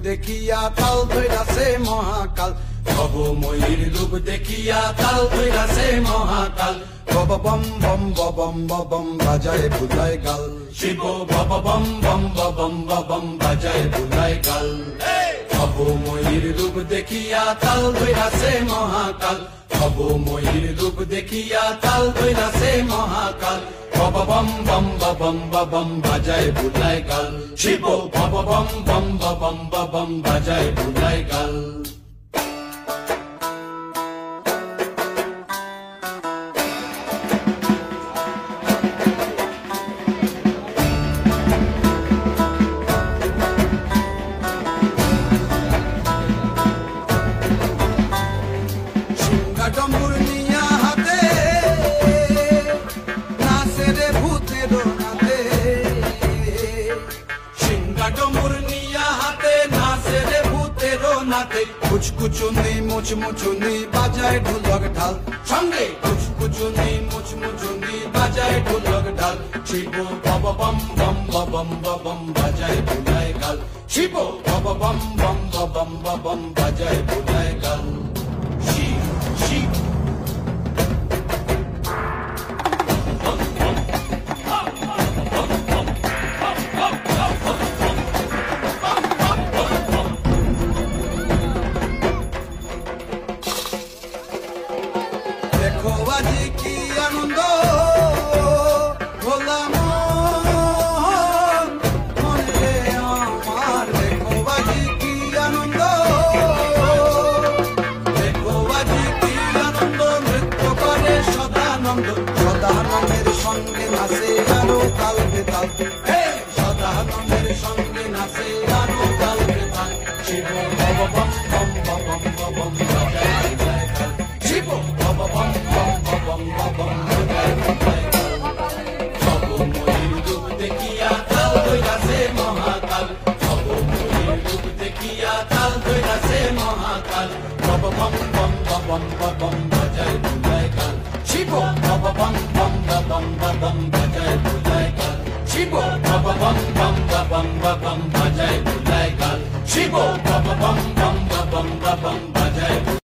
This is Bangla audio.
দেখিয়া তাল ধইরাছে মহাকাল, ভবময়ীর রূপ দেখিয়া তাল ধইরাছে মহাকাল। বব বম বম বম বম বাজায় বুলায় গাল, শিব বব বম বম বম বম বাজায় বুলায় গাল। ভবময়ীর রূপ দেখিয়া তাল ধইরাছে মহাকাল, ভবময়ীর রূপ দেখিয়া তাল ধইরাছে মহাকাল। বব বম বম বম বাজায় বুলায় গাল, শিব বব বম বম বম বাজায় বুলায় গাল। ডম্বুর নিয়া হাতে নাচে রে ভূতের নাতে, সিংহা ডম্বুর নিয়া হাতে নাচে রে ভূতের নাতে। কুচকুচুনি মুচমুচুনি বাজায় ঢোলক ঢাল, সঙ্গে কুচকুচুনি মুচমুচুনি বাজায় ঢোলক ঢাল। শিব বব বম বম বম বাজায় বুলায় গাল, শিব বব বম বম বম বাজায় বুলায় গাল। Sheep. দেখো আজি কি আনন্দ ভোলা মন, মনে আমার দেখো আজি কি আনন্দ, সদানন্দের সঙ্গে নাচে আরো তাল বেতাল, সদানন্দের সঙ্গে নাচে আরো তাল বেতাল। শিব বব বম বম বম বাজায় বুলায় গাল, শিব বব বম বম বাজায় বুলায় গাল। ভবময়ীর রূপ দেখিয়া তাল ধইরাছে মহাকাল, ভবময়ীর রূপ দেখিয়া তাল ধইরাছে মহাকাল। বব বম বম বাজায় বুলায় গাল, শিব বব বম বম বাজায় বুলায় গাল, শিব বব বম বম বাজায় বুলায় গাল, শিব বব বম বম